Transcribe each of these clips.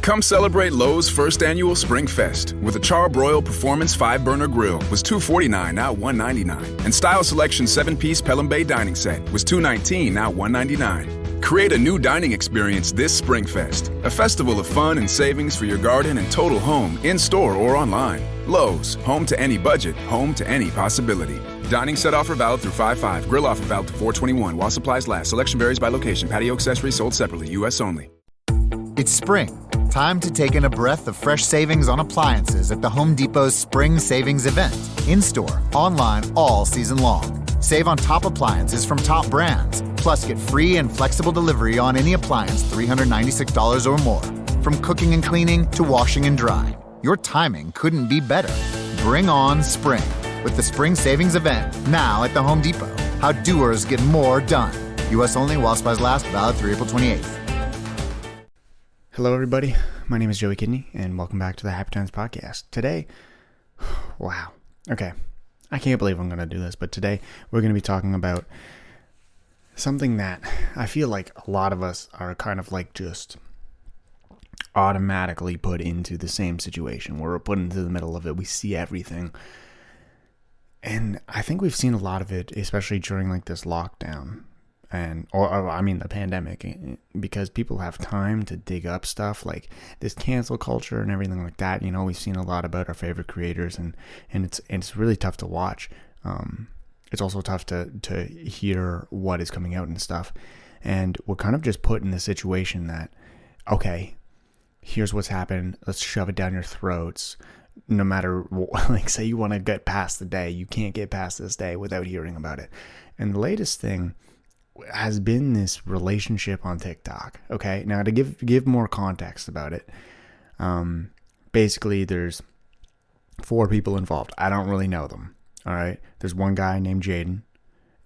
Come celebrate Lowe's first annual Spring Fest with a Char-Broil Performance 5-burner grill was $249, now $199. And Style Selection 7-piece Pelham Bay dining set was $219, now $199. Create a new dining experience this Spring Fest, a festival of fun and savings for your garden and total home, in-store or online. Lowe's, home to any budget, home to any possibility. Dining set offer valid through 5/5. Grill offer valid to 4/21 while supplies last. Selection varies by location. Patio accessories sold separately. U.S. only. It's spring. Time to take in a breath of fresh savings on appliances at the Home Depot's Spring Savings Event. In-store, online, all season long. Save on top appliances from top brands. Plus, get free and flexible delivery on any appliance $396 or more. From cooking and cleaning to washing and drying. Your timing couldn't be better. Bring on spring with the Spring Savings Event now at the Home Depot. How doers get more done. U.S. only while supplies last, valid through April 28th. Hello, everybody. My name is Joey Kidney, and welcome back to the Happy Times Podcast. Today, wow. Okay, I can't believe I'm going to do this, but today we're going to be talking about something that I feel like a lot of us are kind of like just automatically put into the same situation where we're put into the middle of it. We see everything. And I think we've seen a lot of it, especially during like this lockdown the pandemic, because people have time to dig up stuff like this cancel culture and everything like that. You know, we've seen a lot about our favorite creators and it's really tough to watch. It's also tough to hear what is coming out and stuff. And we're kind of just put in the situation that, okay, here's what's happened. Let's shove it down your throats. No matter, like, say you want to get past the day, you can't get past this day without hearing about it. And the latest thing has been this relationship on TikTok. Okay, now to give more context about it, basically there's 4 people involved. I don't really know them. All right, there's one guy named Jaden,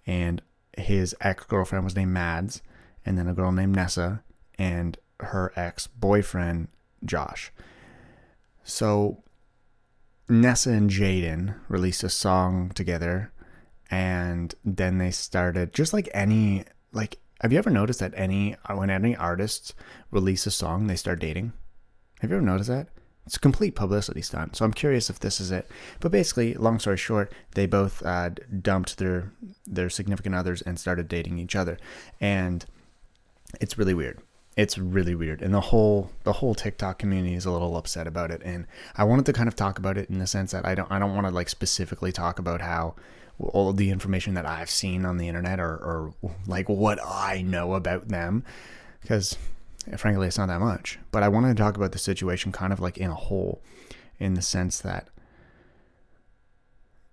and his ex-girlfriend was named Mads, and then a girl named Nessa, and her ex-boyfriend Josh. So Nessa and Jaden released a song together, and then they started, just like have you ever noticed that when any artists release a song, they start dating? Have you ever noticed that? It's a complete publicity stunt. So I'm curious if this is it. But basically, long story short, they both dumped their significant others and started dating each other. And it's really weird. It's really weird. And the whole TikTok community is a little upset about it. And I wanted to kind of talk about it in the sense that I don't want to like specifically talk about how all of the information that I've seen on the internet or like what I know about them, because frankly, it's not that much. But I wanted to talk about the situation kind of like in a whole, in the sense that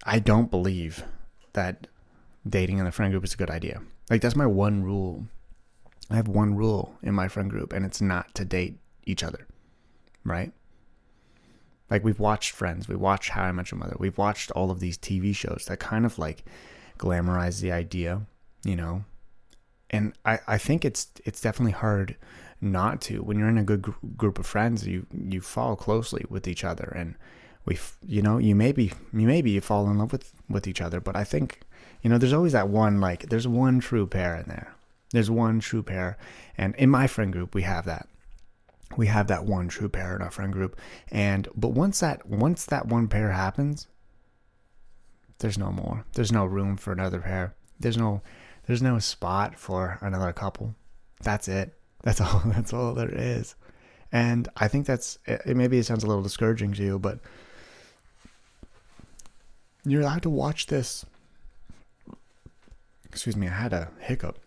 I don't believe that dating in the friend group is a good idea. Like, that's my one rule. I have one rule in my friend group, and it's not to date each other, right? Like, we've watched Friends, we watched How I Met Your Mother, we've watched all of these TV shows that kind of like glamorize the idea, you know? And I think it's definitely hard not to. When you're in a good group of friends, you follow closely with each other, and you maybe fall in love with each other. But I think, you know, there's always that one, like, there's one true pair in there. There's one true pair, and in my friend group, we have that. We have that one true pair in our friend group, but once that one pair happens, there's no more. There's no room for another pair. There's no spot for another couple. That's it. That's all. That's all there is. And I think maybe it sounds a little discouraging to you, but you're allowed to watch this. Excuse me, I had a hiccup.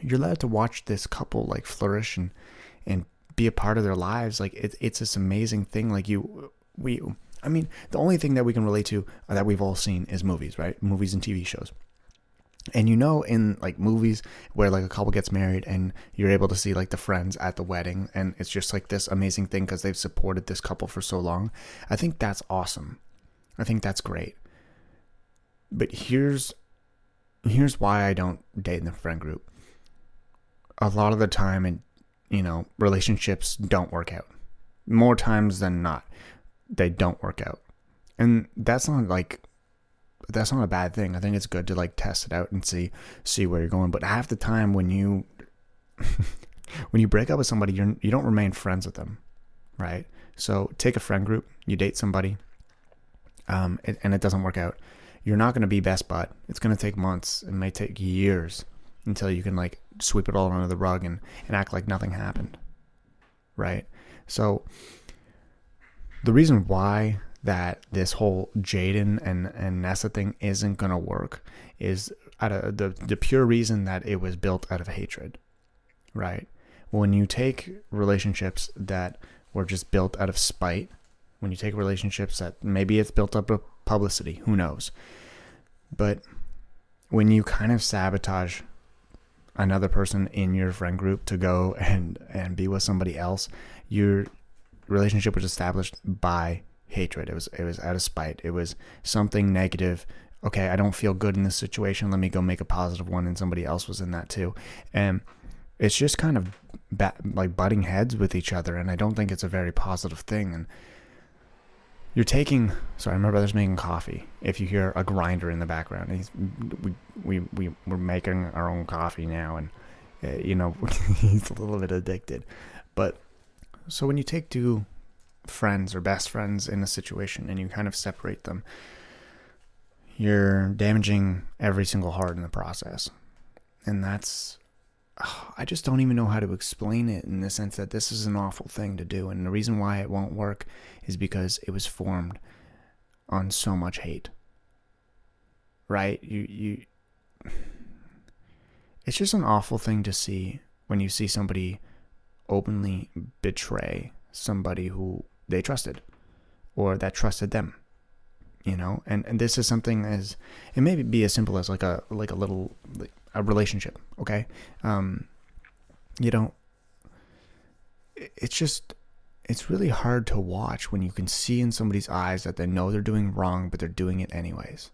You're allowed to watch this couple like flourish and be a part of their lives. Like, it's this amazing thing. Like, the only thing that we can relate to that we've all seen is movies, right? Movies and TV shows. And you know, in like movies where like a couple gets married and you're able to see like the friends at the wedding, and it's just like this amazing thing because they've supported this couple for so long. I think that's awesome. I think that's great. But here's why I don't date in the friend group. A lot of the time, and you know, relationships don't work out. More times than not, they don't work out. And that's not a bad thing. I think it's good to like test it out and see where you're going. But half the time when you break up with somebody, you don't remain friends with them. right? So take a friend group, you date somebody, and it doesn't work out. You're not going to be best bud. It's going to take months. It may take years until you can like sweep it all under the rug and act like nothing happened, right? So the reason why that this whole Jaden and Nessa thing isn't going to work is out of the pure reason that it was built out of hatred, right? When you take relationships that were just built out of spite, when you take relationships that maybe it's built up of publicity, who knows? But when you kind of sabotage another person in your friend group to go and be with somebody else, your relationship was established by hatred. It was out of spite. It was something negative. Okay, I don't feel good in this situation. Let me go make a positive one, and somebody else was in that too. And it's just kind of like butting heads with each other, and I don't think it's a very positive thing. And you're taking... Sorry, my brother's making coffee. If you hear a grinder in the background, we're making our own coffee now, and he's a little bit addicted. But so when you take two friends or best friends in a situation and you kind of separate them, you're damaging every single heart in the process. And that's... I just don't even know how to explain it, in the sense that this is an awful thing to do. And the reason why it won't work is because it was formed on so much hate, right? It's just an awful thing to see when you see somebody openly betray somebody who they trusted or that trusted them, and this is something as, it may be as simple as like a little, like a relationship. Okay. It's really hard to watch when you can see in somebody's eyes that they know they're doing wrong, but they're doing it anyways.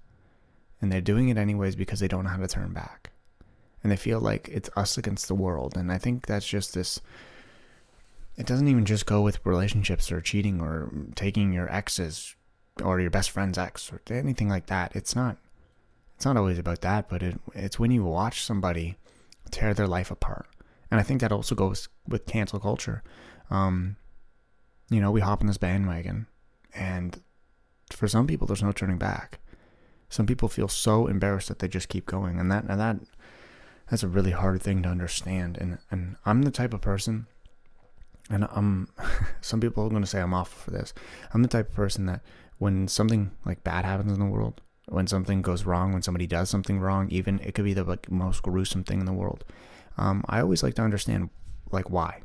And they're doing it anyways because they don't know how to turn back. And they feel like it's us against the world. And I think that's just this... It doesn't even just go with relationships or cheating or taking your ex's or your best friend's ex or anything like that. It's not always about that, but it's when you watch somebody tear their life apart. And I think that also goes with cancel culture. We hop on this bandwagon, and for some people, there's no turning back. Some people feel so embarrassed that they just keep going, and that's a really hard thing to understand. And I'm the type of person, and some people are going to say I'm awful for this. I'm the type of person that when something like bad happens in the world, when something goes wrong, when somebody does something wrong, even it could be the most gruesome thing in the world, I always like to understand why.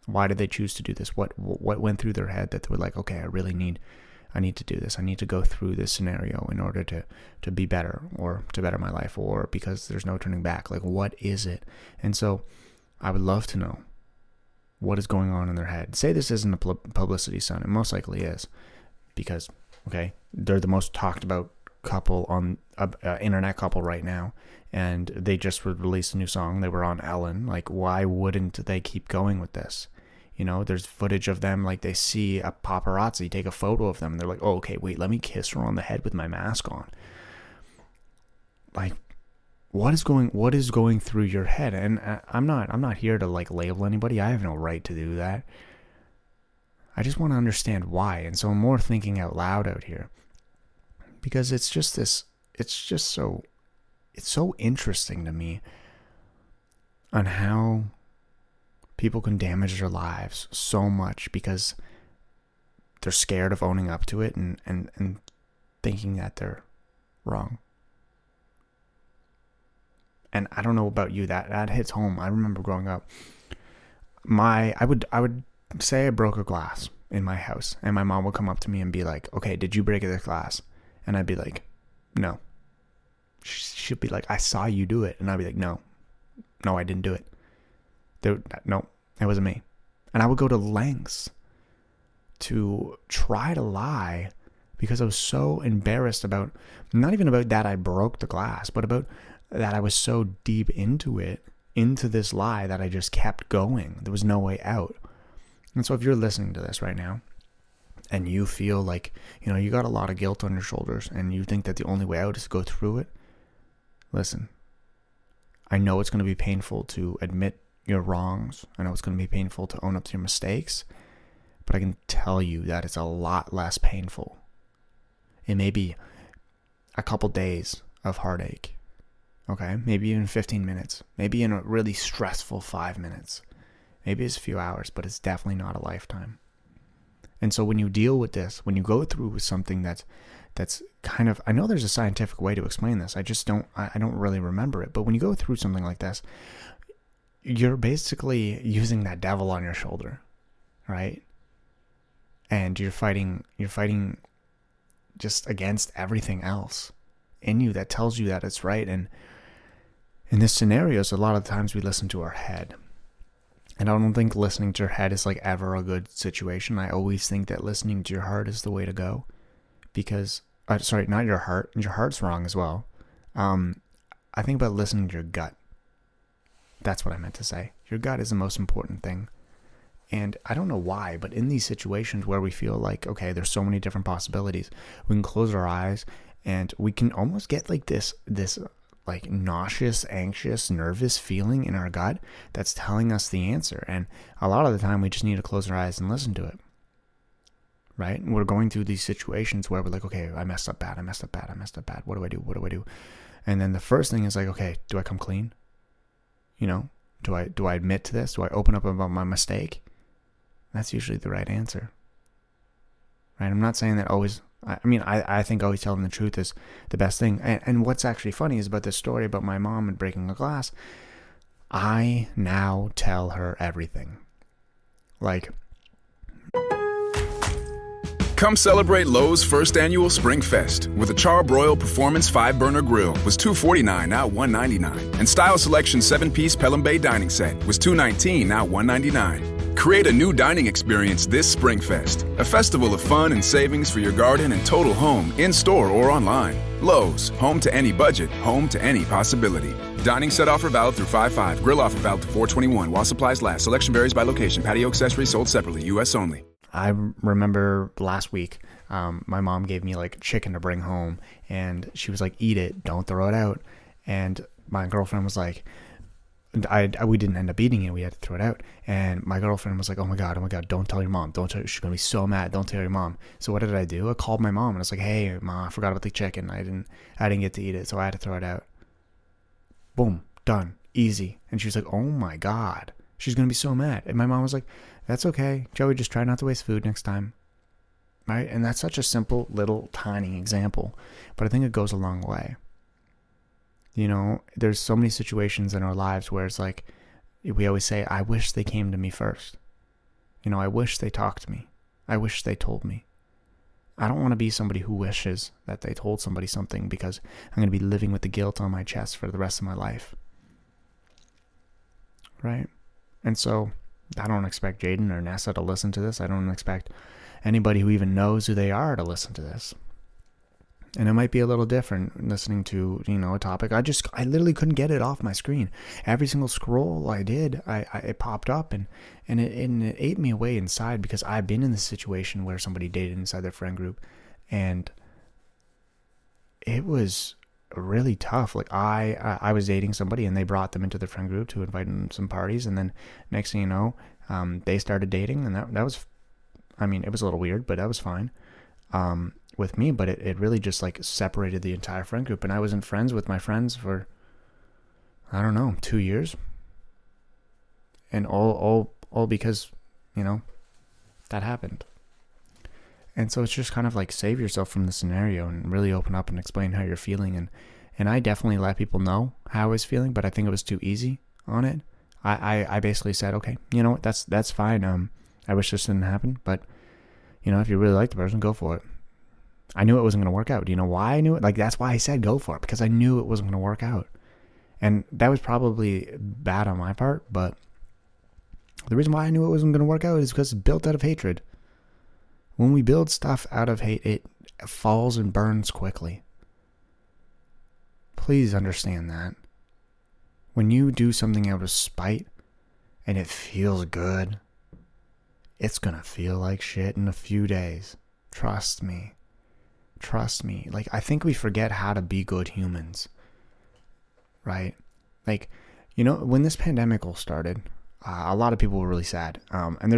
Why did they choose to do this? What went through their head that they were like, okay, I need to do this. I need to go through this scenario in order to be better, or to better my life, or because there's no turning back. Like, what is it? And so I would love to know what is going on in their head. Say this isn't a publicity stunt. It most likely is, because, okay, they're the most talked about couple on internet couple right now, and they just released a new song. They were on Ellen. Like, why wouldn't they keep going with this? There's footage of them, like they see a paparazzi take a photo of them, and they're like, oh, okay, wait, let me kiss her on the head with my mask on. Like, what is going through your head? And I'm not here to label anybody. I have no right to do that. I just want to understand why. And so I'm more thinking out loud out here, because it's so interesting to me on how people can damage their lives so much because they're scared of owning up to it and thinking that they're wrong. And I don't know about you, that hits home. I remember growing up, I would say I broke a glass in my house, and my mom would come up to me and be like, okay, did you break this glass? And I'd be like, no. She'd be like, I saw you do it. And I'd be like, no, I didn't do it. No, it wasn't me. And I would go to lengths to try to lie because I was so embarrassed about, not even about that I broke the glass, but about that I was so deep into it, into this lie, that I just kept going. There was no way out. And so if you're listening to this right now and you feel like, you got a lot of guilt on your shoulders and you think that the only way out is to go through it, listen, I know it's going to be painful to admit your wrongs. I know it's going to be painful to own up to your mistakes, but but I can tell you that it's a lot less painful. It may be a couple days of heartache, okay? Maybe even 15 minutes. Maybe in a really stressful 5 minutes. Maybe it's a few hours, but it's definitely not a lifetime. And so when you deal with this, when you go through with something that's kind of, I know there's a scientific way to explain this. I don't really remember it. But when you go through something like this, you're basically using that devil on your shoulder, right? And you're fighting just against everything else in you that tells you that it's right. And in this scenario, a lot of the times we listen to our head. And I don't think listening to your head is like ever a good situation. I always think that listening to your heart is the way to go. Because, not your heart. Your heart's wrong as well. I think about listening to your gut. That's what I meant to say. Your gut is the most important thing. And I don't know why, but in these situations where we feel like, okay, there's so many different possibilities, we can close our eyes and we can almost get like this like nauseous, anxious, nervous feeling in our gut that's telling us the answer. And a lot of the time we just need to close our eyes and listen to it. Right? And we're going through these situations where we're like, okay, I messed up bad. What do I do? And then the first thing is like, okay, do I come clean? You know, do I admit to this? Do I open up about my mistake? That's usually the right answer. Right? I'm not saying that always, I think always telling the truth is the best thing. And what's actually funny is about this story about my mom and breaking a glass. I now tell her everything. Like, Come celebrate Lowe's first annual Spring Fest with a Char-Broil Performance 5-Burner Grill was $249, now $199. And Style Selection 7-piece Pelham Bay Dining Set was $219, now $199. Create a new dining experience this Spring Fest, a festival of fun and savings for your garden and total home, in-store or online. Lowe's, home to any budget, home to any possibility. Dining set offer valid through 5/5. Grill offer valid to 4/21 while supplies last. Selection varies by location. Patio accessories sold separately. U.S. only. I remember last week, my mom gave me like chicken to bring home, and she was like, "Eat it, don't throw it out." And my girlfriend was like, we didn't end up eating it. We had to throw it out. And my girlfriend was like, "Oh my god, don't tell your mom. Don't tell her. She's gonna be so mad. Don't tell your mom." So what did I do? I called my mom and I was like, "Hey, mom, I forgot about the chicken. I didn't get to eat it, so I had to throw it out." Boom, done, easy. And she was like, "Oh my god, she's gonna be so mad." And my mom was like, "That's okay, Joey, just try not to waste food next time." Right? And that's such a simple, little, tiny example, but I think it goes a long way. You know, there's so many situations in our lives where it's like, we always say, I wish they came to me first. You know, I wish they talked to me. I wish they told me. I don't want to be somebody who wishes that they told somebody something, because I'm going to be living with the guilt on my chest for the rest of my life. Right? And so I don't expect Jaden or Nessa to listen to this. I don't expect anybody who even knows who they are to listen to this. And it might be a little different listening to, you know, a topic. I literally couldn't get it off my screen. Every single scroll I did, it popped up and it ate me away inside, because I've been in this situation where somebody dated inside their friend group, and it was really tough. Like I was dating somebody and they brought them into their friend group to invite them to some parties, and then next thing you know, they started dating, and that was, it was a little weird, but that was fine with me. But it really just like separated the entire friend group, and I wasn't friends with my friends for, I don't know, 2 years, and all because, you know, that happened. And so it's just kind of like, save yourself from the scenario and really open up and explain how you're feeling. And I definitely let people know how I was feeling, but I think it was too easy on it. I basically said, okay, you know what, that's fine. I wish this didn't happen, but, you know, if you really like the person, go for it. I knew it wasn't going to work out. Do you know why I knew it? Like, that's why I said go for it, because I knew it wasn't going to work out. And that was probably bad on my part, but the reason why I knew it wasn't going to work out is because it's built out of hatred. When we build stuff out of hate, it falls and burns quickly. Please understand that. When you do something out of spite and it feels good, it's going to feel like shit in a few days. Trust me. Trust me. Like, I think we forget how to be good humans. Right? Like, you know, when this pandemic all started, a lot of people were really sad. And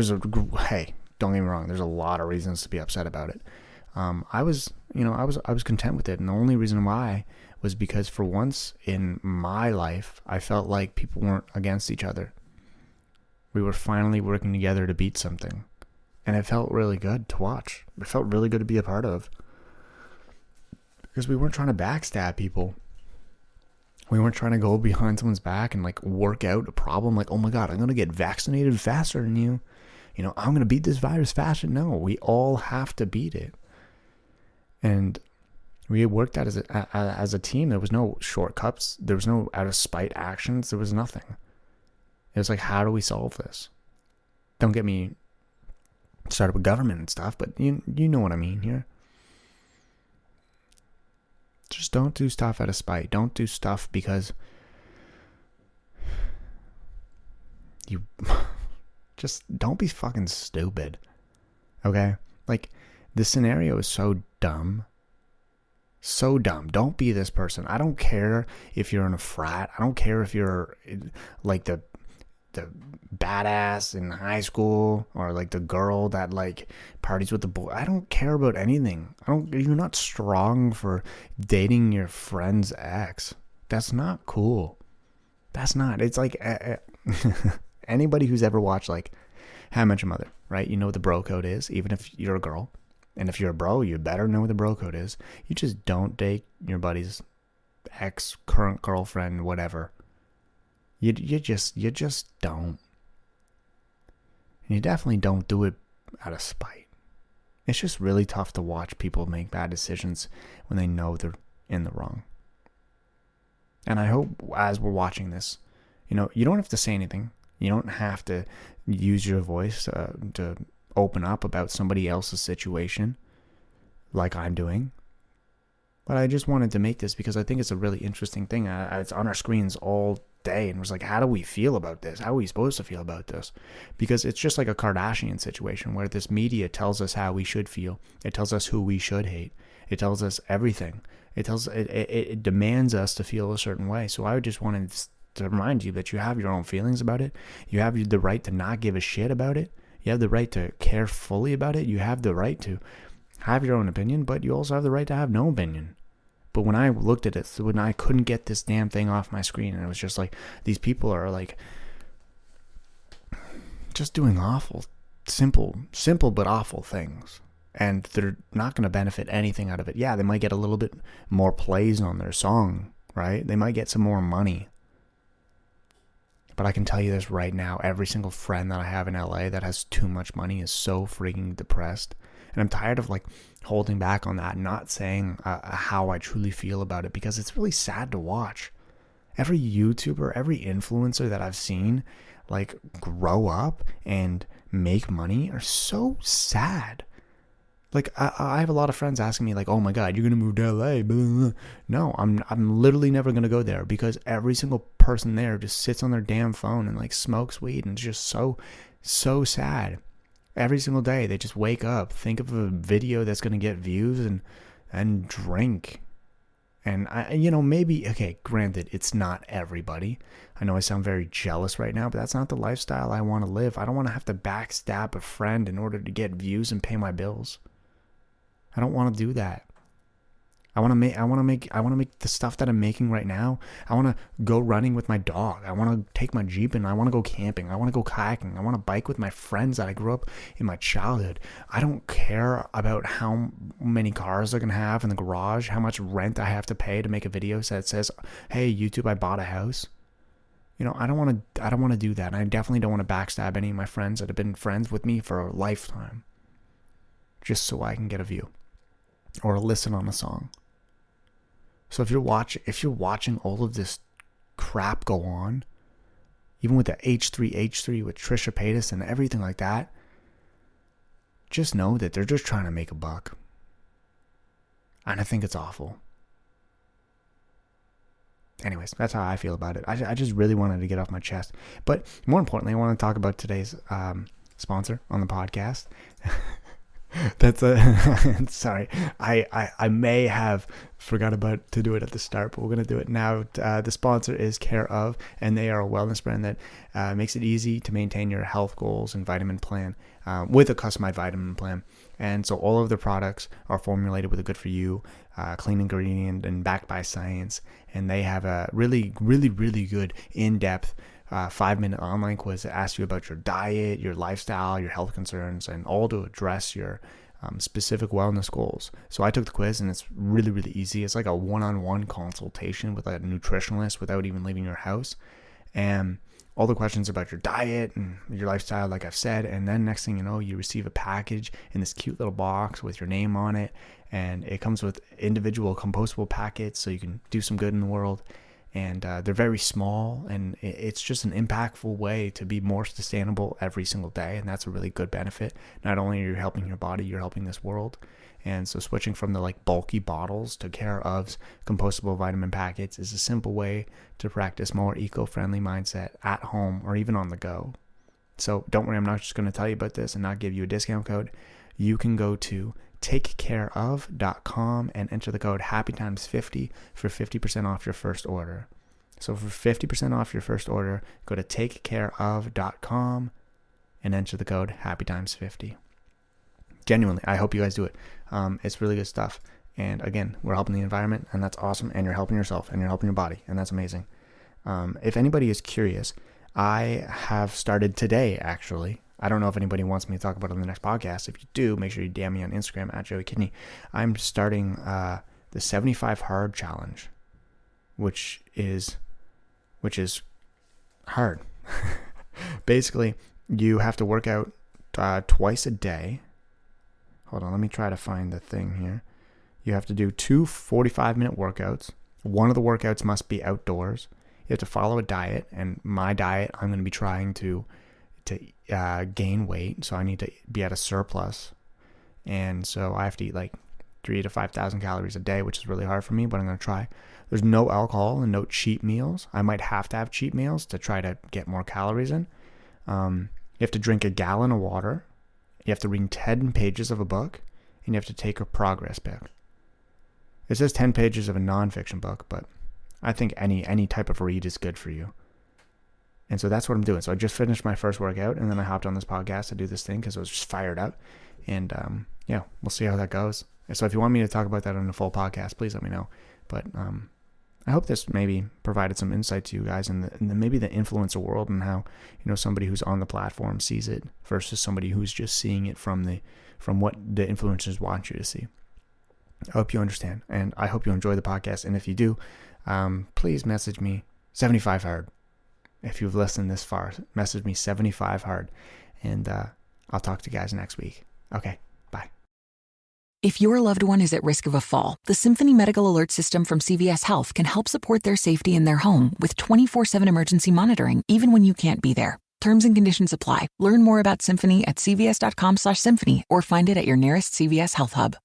hey, Don't get me wrong. There's a lot of reasons to be upset about it. I was content with it. And the only reason why was because for once in my life, I felt like people weren't against each other. We were finally working together to beat something. And it felt really good to watch. It felt really good to be a part of. Because we weren't trying to backstab people. We weren't trying to go behind someone's back and like work out a problem. Like, oh my God, I'm going to get vaccinated faster than you. You know, I'm going to beat this virus faster. No, we all have to beat it. And we worked out as a team. There was no shortcuts. There was no out of spite actions. There was nothing. It was like, how do we solve this? Don't get me started with government and stuff, but you know what I mean here. Just don't do stuff out of spite. Don't do stuff because you just don't be fucking stupid. Okay? Like, this scenario is so dumb. So dumb. Don't be this person. I don't care if you're in a frat. I don't care if you're like the badass in high school or like the girl that like parties with the boy. I don't care about anything. You're not strong for dating your friend's ex. That's not cool. That's not. It's like anybody who's ever watched like How I Met Your Mother, right? You know what the bro code is, even if you're a girl. And if you're a bro, you better know what the bro code is. You just don't date your buddy's ex, current girlfriend, whatever. You just don't. And you definitely don't do it out of spite. It's just really tough to watch people make bad decisions when they know they're in the wrong. And I hope as we're watching this, you know, you don't have to say anything. You don't have to use your voice to open up about somebody else's situation like I'm doing. But I just wanted to make this because I think it's a really interesting thing. It's on our screens all day, and was like, how do we feel about this? How are we supposed to feel about this? Because it's just like a Kardashian situation where this media tells us how we should feel. It tells us who we should hate. It tells us everything. It demands us to feel a certain way. So I just wanted to remind you that you have your own feelings about it. You have the right to not give a shit about it. You have the right to care fully about it. You have the right to have your own opinion, but you also have the right to have no opinion. But when I looked at it, when I couldn't get this damn thing off my screen, and it was just like, these people are like, just doing awful, simple but awful things. And they're not going to benefit anything out of it. Yeah, they might get a little bit more plays on their song, right? They might get some more money. But I can tell you this right now, every single friend that I have in LA that has too much money is so freaking depressed. And I'm tired of like holding back on that, not saying how I truly feel about it, because it's really sad to watch. Every YouTuber, every influencer that I've seen like grow up and make money are so sad. Like I have a lot of friends asking me like, oh my God, you're going to move to LA. Blah, blah, blah. No, I'm literally never going to go there, because every single person there just sits on their damn phone and like smokes weed, and it's just so sad. Every single day they just wake up, think of a video that's going to get views and drink. And maybe, okay, granted, it's not everybody. I know I sound very jealous right now, but that's not the lifestyle I want to live. I don't want to have to backstab a friend in order to get views and pay my bills. I don't want to do that. I want to make the stuff that I'm making right now. I want to go running with my dog. I want to take my Jeep and I want to go camping. I want to go kayaking. I want to bike with my friends that I grew up in my childhood. I don't care about how many cars they're going to have in the garage, how much rent I have to pay to make a video that says, hey, YouTube, I bought a house. You know, I don't want to do that. And I definitely don't want to backstab any of my friends that have been friends with me for a lifetime, just so I can get a view or listen on a song. So if you're watching all of this crap go on, even with the H3H3 with Trisha Paytas and everything like that, just know that they're just trying to make a buck. And I think it's awful. Anyways, that's how I feel about it. I just really wanted to get off my chest. But more importantly, I want to talk about today's sponsor on the podcast. That's a sorry. I may have forgot about to do it at the start, but we're gonna do it now. The sponsor is Care of, and they are a wellness brand that makes it easy to maintain your health goals and vitamin plan with a customized vitamin plan. And so all of their products are formulated with a good for you, clean ingredient and backed by science. And they have a really good in-depth 5-minute online quiz that asks you about your diet, your lifestyle, your health concerns, and all to address your specific wellness goals. So I took the quiz, and it's really easy. It's like a one-on-one consultation with a nutritionalist without even leaving your house. And all the questions about your diet and your lifestyle, like I've said. And then next thing you know, you receive a package in this cute little box with your name on it. And it comes with individual compostable packets so you can do some good in the world. And they're very small, and it's just an impactful way to be more sustainable every single day. And that's a really good benefit. Not only are you helping your body, you're helping this world. And so switching from the like bulky bottles to Care of's compostable vitamin packets is a simple way to practice more eco-friendly mindset at home or even on the go. So don't worry, I'm not just going to tell you about this and not give you a discount code. You can go to takecareof.com and enter the code HappyTimes50 for 50% off your first order. So for 50% off your first order, go to takecareof.com and enter the code HappyTimes50. Genuinely, I hope you guys do it. It's really good stuff. And again, we're helping the environment, and that's awesome. And you're helping yourself, and you're helping your body, and that's amazing. If anybody is curious, I have started today, actually. I don't know if anybody wants me to talk about it on the next podcast. If you do, make sure you DM me on Instagram at Joey Kidney. I'm starting the 75 Hard Challenge, which is hard. Basically, you have to work out twice a day. Hold on, let me try to find the thing here. You have to do 2 45-minute workouts. One of the workouts must be outdoors. You have to follow a diet, and my diet, I'm going to be trying to gain weight, so I need to be at a surplus. And so I have to eat like 3,000 to 5,000 calories a day, which is really hard for me, but I'm going to try. There's no alcohol and no cheat meals. I might have to have cheat meals to try to get more calories in. You have to drink a gallon of water. You have to read 10 pages of a book, and you have to take a progress book. It says 10 pages of a nonfiction book, but I think any type of read is good for you. And so that's what I'm doing. So I just finished my first workout, and then I hopped on this podcast to do this thing because I was just fired up. And yeah, we'll see how that goes. So if you want me to talk about that on a full podcast, please let me know. But I hope this maybe provided some insight to you guys in maybe the influencer world, and how, you know, somebody who's on the platform sees it versus somebody who's just seeing it from what the influencers want you to see. I hope you understand, and I hope you enjoy the podcast. And if you do, please message me 75 hard. If you've listened this far, message me 75 hard, and I'll talk to you guys next week. Okay, bye. If your loved one is at risk of a fall, the Symphony Medical Alert System from CVS Health can help support their safety in their home with 24/7 emergency monitoring, even when you can't be there. Terms and conditions apply. Learn more about Symphony at cvs.com/symphony or find it at your nearest CVS Health Hub.